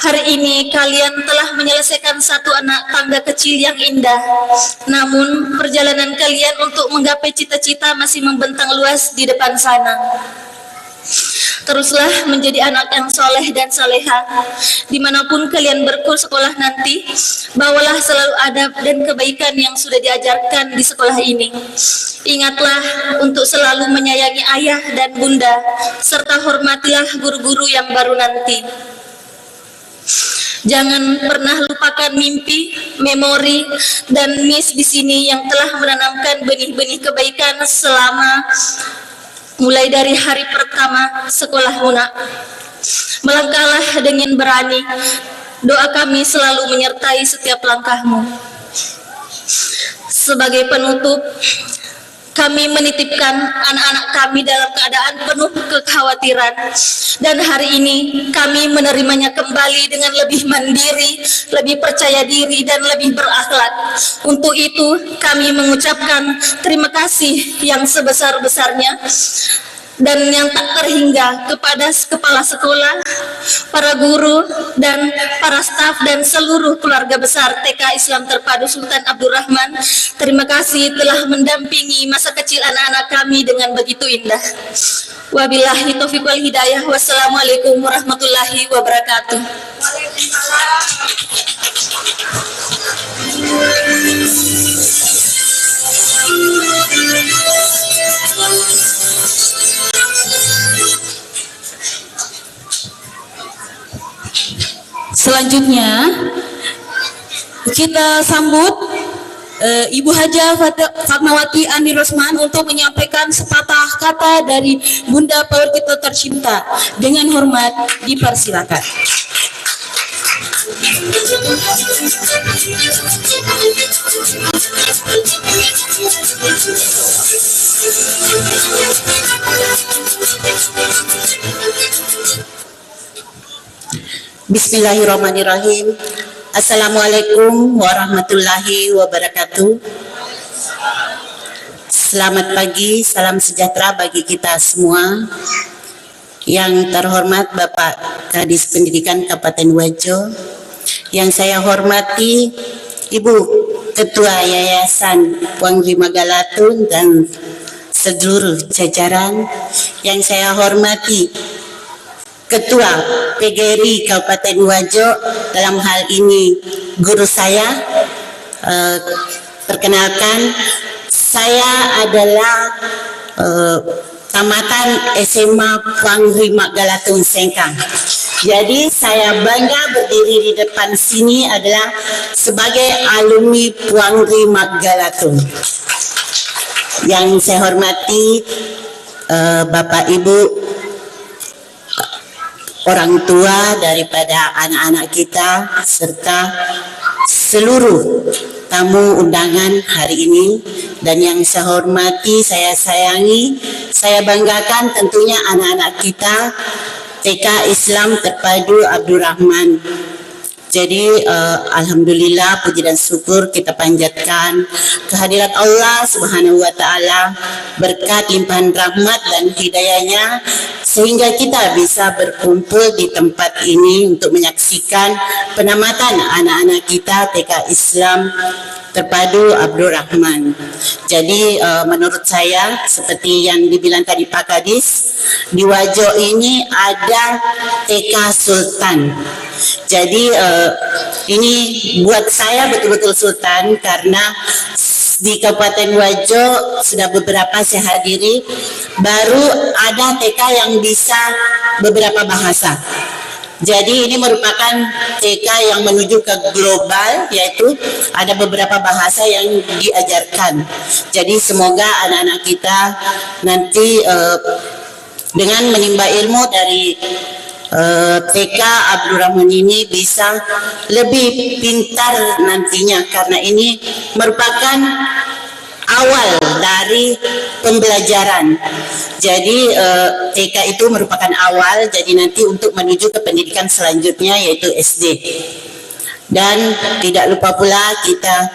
Hari ini kalian telah menyelesaikan satu anak tangga kecil yang indah. Namun perjalanan kalian untuk menggapai cita-cita masih membentang luas di depan sana. Teruslah menjadi anak yang soleh dan soleha. Dimanapun kalian bersekolah nanti, bawalah selalu adab dan kebaikan yang sudah diajarkan di sekolah ini. Ingatlah untuk selalu menyayangi ayah dan bunda, serta hormatilah guru-guru yang baru nanti. Jangan pernah lupakan mimpi, memori, dan Miss di sini yang telah menanamkan benih-benih kebaikan selama mulai dari hari pertama sekolah Muna. Melangkahlah dengan berani. Doa kami selalu menyertai setiap langkahmu. Sebagai penutup, kami menitipkan anak-anak kami dalam keadaan penuh kekhawatiran, dan hari ini kami menerimanya kembali dengan lebih mandiri, lebih percaya diri, dan lebih berakhlak. Untuk itu kami mengucapkan terima kasih yang sebesar-besarnya dan yang tak terhingga kepada kepala sekolah, para guru, dan para staf dan seluruh keluarga besar TK Islam Terpadu Sultan Abdul Rahman. Terima kasih telah mendampingi masa kecil anak-anak kami dengan begitu indah. Wabillahi taufiq wal hidayah. Wassalamualaikum warahmatullahi wabarakatuh. Selanjutnya kita sambut Ibu Hajah Fatmawati Andi Rosman untuk menyampaikan sepatah kata dari Bunda Paul kita tercinta. Dengan hormat dipersilakan. Bismillahirrahmanirrahim. Assalamualaikum warahmatullahi wabarakatuh. Selamat pagi, salam sejahtera bagi kita semua. Yang terhormat Bapak Kadis Pendidikan Kabupaten Wajo, yang saya hormati Ibu Ketua Yayasan Puang Rima Galatun dan seluruh jajaran, yang saya hormati Ketua PGRI Kabupaten Wajo, dalam hal ini guru saya. Perkenalkan, saya adalah tamatan SMA Puang Rima Galatun Sengkang. Jadi saya bangga berdiri di depan sini adalah sebagai alumni Puang Rima Galatun. Yang saya hormati Bapak Ibu, orang tua daripada anak-anak kita, serta seluruh tamu undangan hari ini, dan yang saya hormati, saya sayangi, saya banggakan tentunya anak-anak kita TK Islam Terpadu Abdurrahman. Jadi alhamdulillah, puji dan syukur kita panjatkan kehadirat Allah Subhanahu wa taala, berkat limpahan rahmat dan hidayahnya sehingga kita bisa berkumpul di tempat ini untuk menyaksikan penamatan anak-anak kita TK Islam Terpadu Abdurrahman. Jadi menurut saya, seperti yang dibilang tadi Pak Kadis, di Wajo ini ada TK Sultan. Jadi ini buat saya betul-betul sultan, karena di Kabupaten Wajo sudah beberapa saya hadiri, baru ada TK yang bisa beberapa bahasa. Jadi ini merupakan TK yang menuju ke global, yaitu ada beberapa bahasa yang diajarkan. Jadi semoga anak-anak kita nanti dengan menimba ilmu dari TK Abdurrahman ini bisa lebih pintar nantinya, karena ini merupakan awal dari pembelajaran. Jadi TK itu merupakan awal, jadi nanti untuk menuju ke pendidikan selanjutnya yaitu SD. Dan tidak lupa pula kita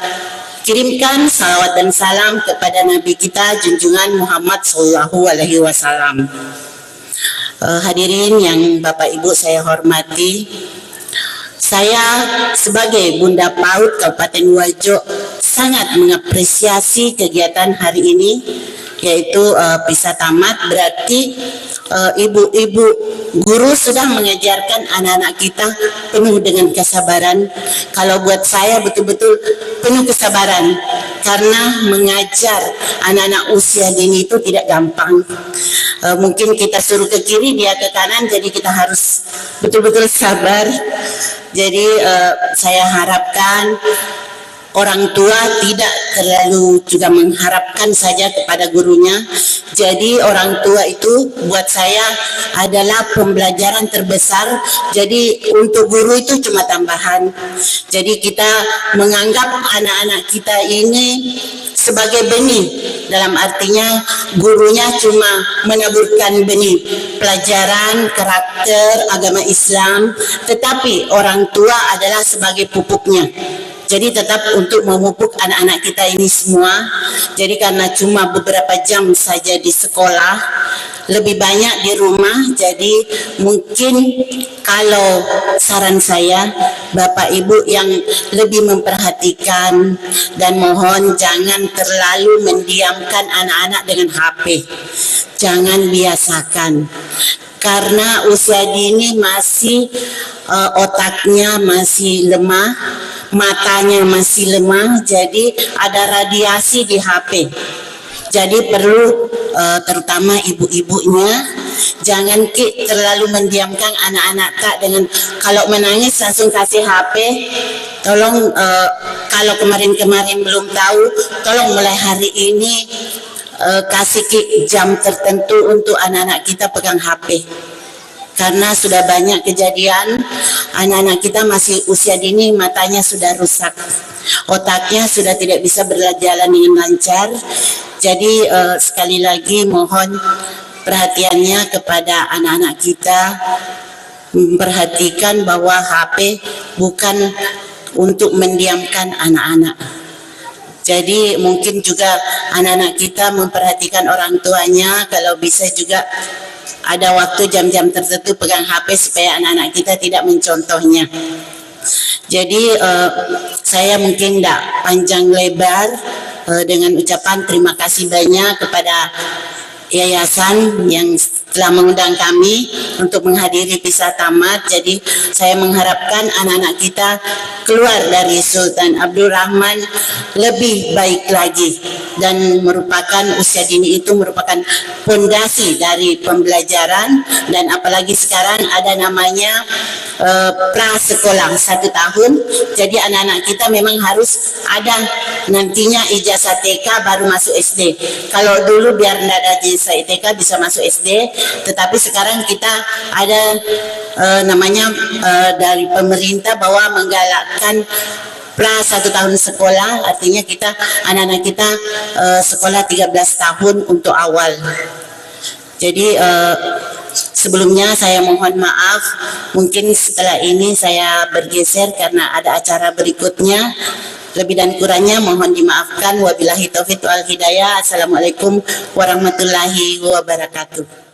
kirimkan salawat dan salam kepada Nabi kita junjungan Muhammad SAW. Hadirin yang Bapak Ibu saya hormati, saya sebagai Bunda PAUD Kabupaten Wajo sangat mengapresiasi kegiatan hari ini, yaitu pisah tamat. Berarti ibu-ibu guru sudah mengajarkan anak-anak kita penuh dengan kesabaran. Kalau buat saya betul-betul penuh kesabaran, karena mengajar anak-anak usia dini itu tidak gampang. Mungkin kita suruh ke kiri, dia ke kanan, jadi kita harus betul-betul sabar. Jadi saya harapkan orang tua tidak terlalu juga mengharapkan saja kepada gurunya. Jadi orang tua itu buat saya adalah pembelajaran terbesar. Jadi untuk guru itu cuma tambahan. Jadi kita menganggap anak-anak kita ini sebagai benih, dalam artinya gurunya cuma menaburkan benih pelajaran, karakter, agama Islam, tetapi orang tua adalah sebagai pupuknya. Jadi tetap untuk memupuk anak-anak kita ini semua. Jadi karena cuma beberapa jam saja di sekolah, lebih banyak di rumah. Jadi mungkin kalau saran saya, Bapak Ibu yang lebih memperhatikan, dan mohon jangan terlalu mendiamkan anak-anak dengan HP. Jangan biasakan. Karena usia dini masih otaknya masih lemah, matanya masih lemah, jadi ada radiasi di HP. Jadi perlu terutama ibu-ibunya jangan terlalu mendiamkan anak-anak Kak dengan kalau menangis langsung kasih HP. Tolong kalau kemarin-kemarin belum tahu, tolong mulai hari ini kasih jam tertentu untuk anak-anak kita pegang HP. Karena sudah banyak kejadian anak-anak kita masih usia dini, matanya sudah rusak, otaknya sudah tidak bisa berjalan dengan lancar. Jadi sekali lagi mohon perhatiannya kepada anak-anak kita, memperhatikan bahwa HP bukan untuk mendiamkan anak-anak. Jadi mungkin juga anak-anak kita memperhatikan orang tuanya, kalau bisa juga ada waktu jam-jam tertentu pegang HP supaya anak-anak kita tidak mencontohnya. Jadi saya mungkin tidak panjang lebar dengan ucapan terima kasih banyak kepada yayasan yang telah mengundang kami untuk menghadiri Pisah Tamat. Jadi saya mengharapkan anak-anak kita keluar dari Sultan Abdul Rahman lebih baik lagi, dan merupakan usia dini itu merupakan fondasi dari pembelajaran, dan apalagi sekarang ada namanya prasekolah 1 tahun. Jadi anak-anak kita memang harus ada nantinya ijazah TK baru masuk SD. Kalau dulu biar tidak ada ijazah TK bisa masuk SD, tetapi sekarang kita ada namanya dari pemerintah bahwa menggalakkan pra 1 tahun sekolah, artinya kita anak-anak kita sekolah 13 tahun untuk awal. Jadi sebelumnya saya mohon maaf, mungkin setelah ini saya bergeser karena ada acara berikutnya. Lebih dan kurangnya mohon dimaafkan. Wabillahi taufiq wal hidayah. Assalamualaikum warahmatullahi wabarakatuh.